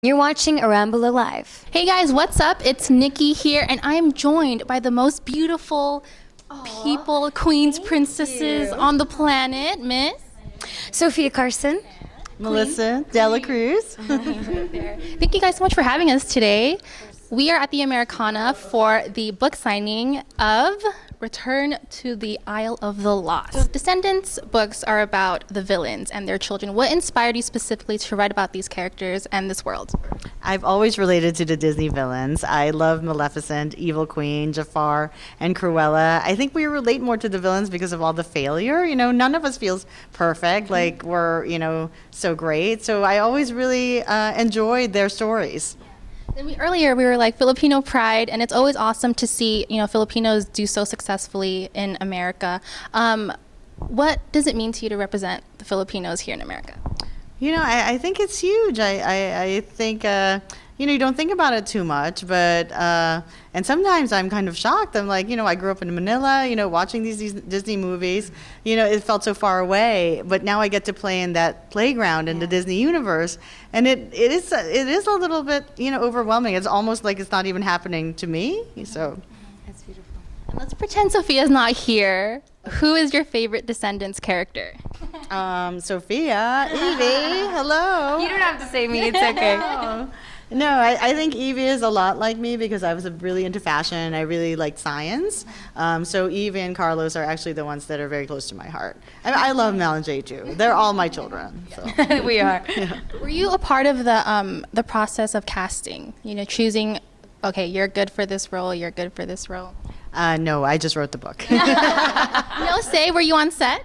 You're watching Arambulo Live. Hey guys, what's up? It's Nikki here, and I am joined by the most beautiful people, queens, princesses on the planet, Miss Sofia Carson. Melissa, Dela, Cruz. Thank you guys so much for having us today. We are at the Americana for the book signing of Return to the Isle of the Lost. Descendants books are about the villains and their children. What inspired you specifically to write about these characters and this world? I've always related to the Disney villains. I love Maleficent, Evil Queen, Jafar, and Cruella. I think we relate more to the villains because of all the failure. You know, none of us feels perfect, like we're, so great. So I always really enjoyed their stories. And earlier we were like Filipino pride, and it's always awesome to see Filipinos do so successfully in America. What does it mean to you to represent the Filipinos here in America? I think it's huge. I think you don't think about it too much, but and sometimes I'm kind of shocked. I'm like, I grew up in Manila, watching these Disney movies. It felt so far away, but now I get to play in that playground in the Disney universe, and it is a little bit overwhelming. It's almost like it's not even happening to me. So That's beautiful. And let's pretend Sophia's not here. Who is your favorite Descendants character? Sophia, Evie, hello. You don't have to say me, it's okay. No, I think Evie is a lot like me because I was really into fashion. I really liked science. So Evie and Carlos are actually the ones that are very close to my heart. I love Mel and Jay too. They're all my children. So. We are. Yeah. Were you a part of the process of casting? Choosing, okay, you're good for this role, you're good for this role. No, I just wrote the book. No say, were you on set?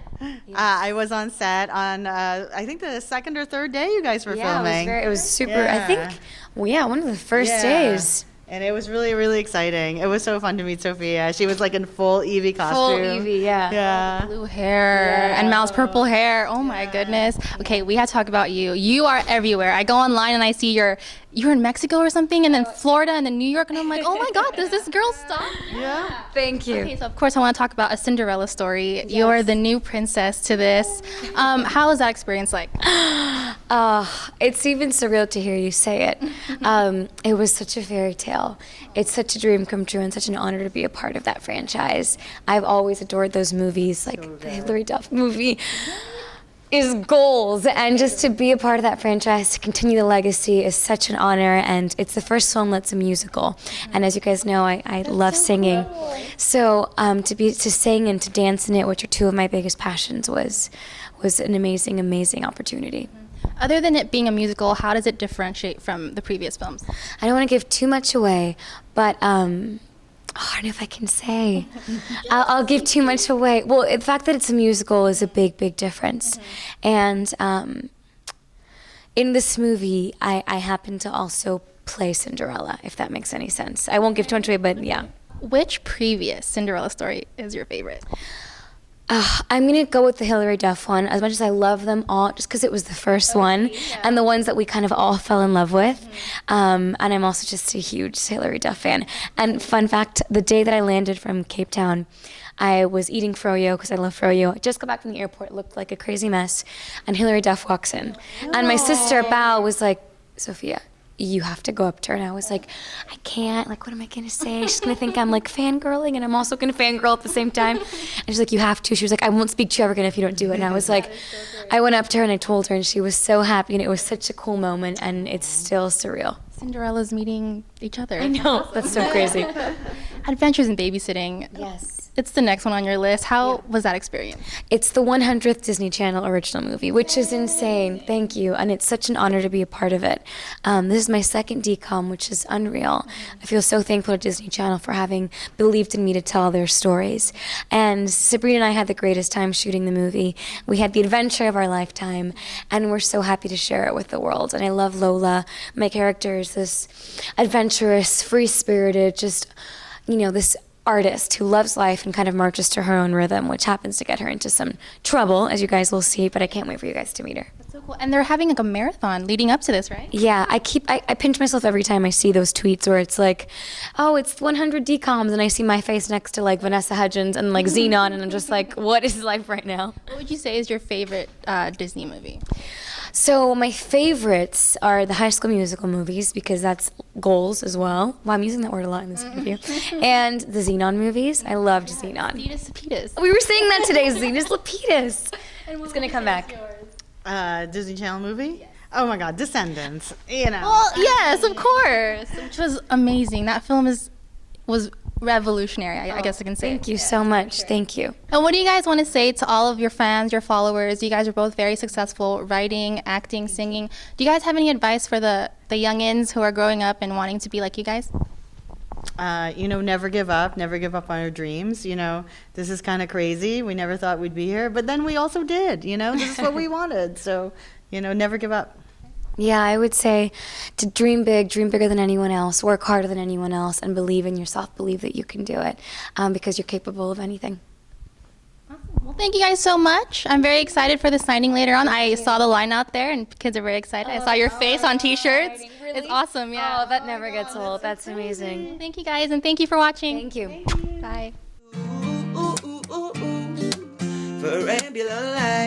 I was on set on, I think the second or third day you guys were filming. It was super, Yeah. I think, one of the first days. And it was really, really exciting. It was so fun to meet Sophia. She was like in full Evie costume. Full Evie, yeah. Yeah. Blue hair and Mal's purple hair. Oh my goodness. Okay, we have to talk about you. You are everywhere. I go online and I see you're in Mexico or something, and then Florida, and then New York, and I'm like, oh my God, does this girl stop? Yeah. Thank you. Okay, so of course I want to talk about a Cinderella story. Yes. You're the new princess to this. How was that experience like? It's even surreal to hear you say it. It was such a fairy tale. It's such a dream come true and such an honor to be a part of that franchise. I've always adored those movies, like the Hilary Duff movie is goals, and just to be a part of that franchise, to continue the legacy is such an honor. And it's the first film that's a musical, and as you guys know, I love singing. So to sing and to dance in it, which are two of my biggest passions, was an amazing opportunity. Other than it being a musical, how does it differentiate from the previous films? I don't want to give too much away, but I don't know if I can say. I'll give too much away. Well, the fact that it's a musical is a big difference. And in this movie, I happen to also play Cinderella, if that makes any sense. I won't give too much away, but yeah. Which previous Cinderella story is your favorite? I'm going to go with the Hilary Duff one, as much as I love them all, just because it was the first one, and the ones that we kind of all fell in love with. And I'm also just a huge Hilary Duff fan. And fun fact, the day that I landed from Cape Town, I was eating froyo, because I love froyo. I just got back from the airport, it looked like a crazy mess, and Hilary Duff walks in. And my sister, Bao, was like, Sophia, you have to go up to her. And I was like, I can't, like, what am I gonna say? She's gonna think I'm like fangirling, and I'm also gonna fangirl at the same time. And she's like, you have to. She was like, I won't speak to you ever again if you don't do it. And I was like, I went up to her and I told her, and she was so happy, and it was such a cool moment, and it's still surreal. Cinderella's meeting each other. I know, that's so crazy. Adventures in Babysitting. Yes. It's the next one on your list. How was that experience? It's the 100th Disney Channel original movie, which is insane. Thank you. And it's such an honor to be a part of it. This is my second DCOM, which is unreal. I feel so thankful to Disney Channel for having believed in me to tell their stories. And Sabrina and I had the greatest time shooting the movie. We had the adventure of our lifetime, and we're so happy to share it with the world. And I love Lola. My character is this adventurous, free-spirited, just, this artist who loves life and kind of marches to her own rhythm, which happens to get her into some trouble, as you guys will see, but I can't wait for you guys to meet her. That's so cool. And they're having like a marathon leading up to this, right? Yeah, I pinch myself every time I see those tweets where it's like, oh, it's 100 DCOMs, and I see my face next to like Vanessa Hudgens and like Xenon, and I'm just like, what is life right now? What would you say is your favorite Disney movie? So my favorites are the High School Musical movies because that's goals as well. Well, I'm using that word a lot in this interview. And the Xenon movies. I loved Xenon. Venus Lapidus. We were saying that today, Xenos Lapidus. It's gonna come back. Disney Channel movie? Oh my God, Descendants. You know. Well, yes, of course. Which was amazing. That film was revolutionary, I guess I can say. Thank you so much. Thank you. And what do you guys want to say to all of your fans, your followers? You guys are both very successful writing, acting, singing. Do you guys have any advice for the youngins who are growing up and wanting to be like you guys? Never give up on your dreams. This is kind of crazy. We never thought we'd be here, but then we also did. This is what we wanted. So, never give up. Yeah, I would say to dream big, dream bigger than anyone else, work harder than anyone else, and believe in yourself, believe that you can do it, because you're capable of anything. Awesome. Well, thank you guys so much. I'm very excited for the signing later on. I saw the line out there, and kids are very excited. I saw your face on T-shirts. Really? It's awesome, yeah. Oh, that never gets old. That's amazing. Thank you guys, and thank you for watching. Thank you. Bye. For ambulance.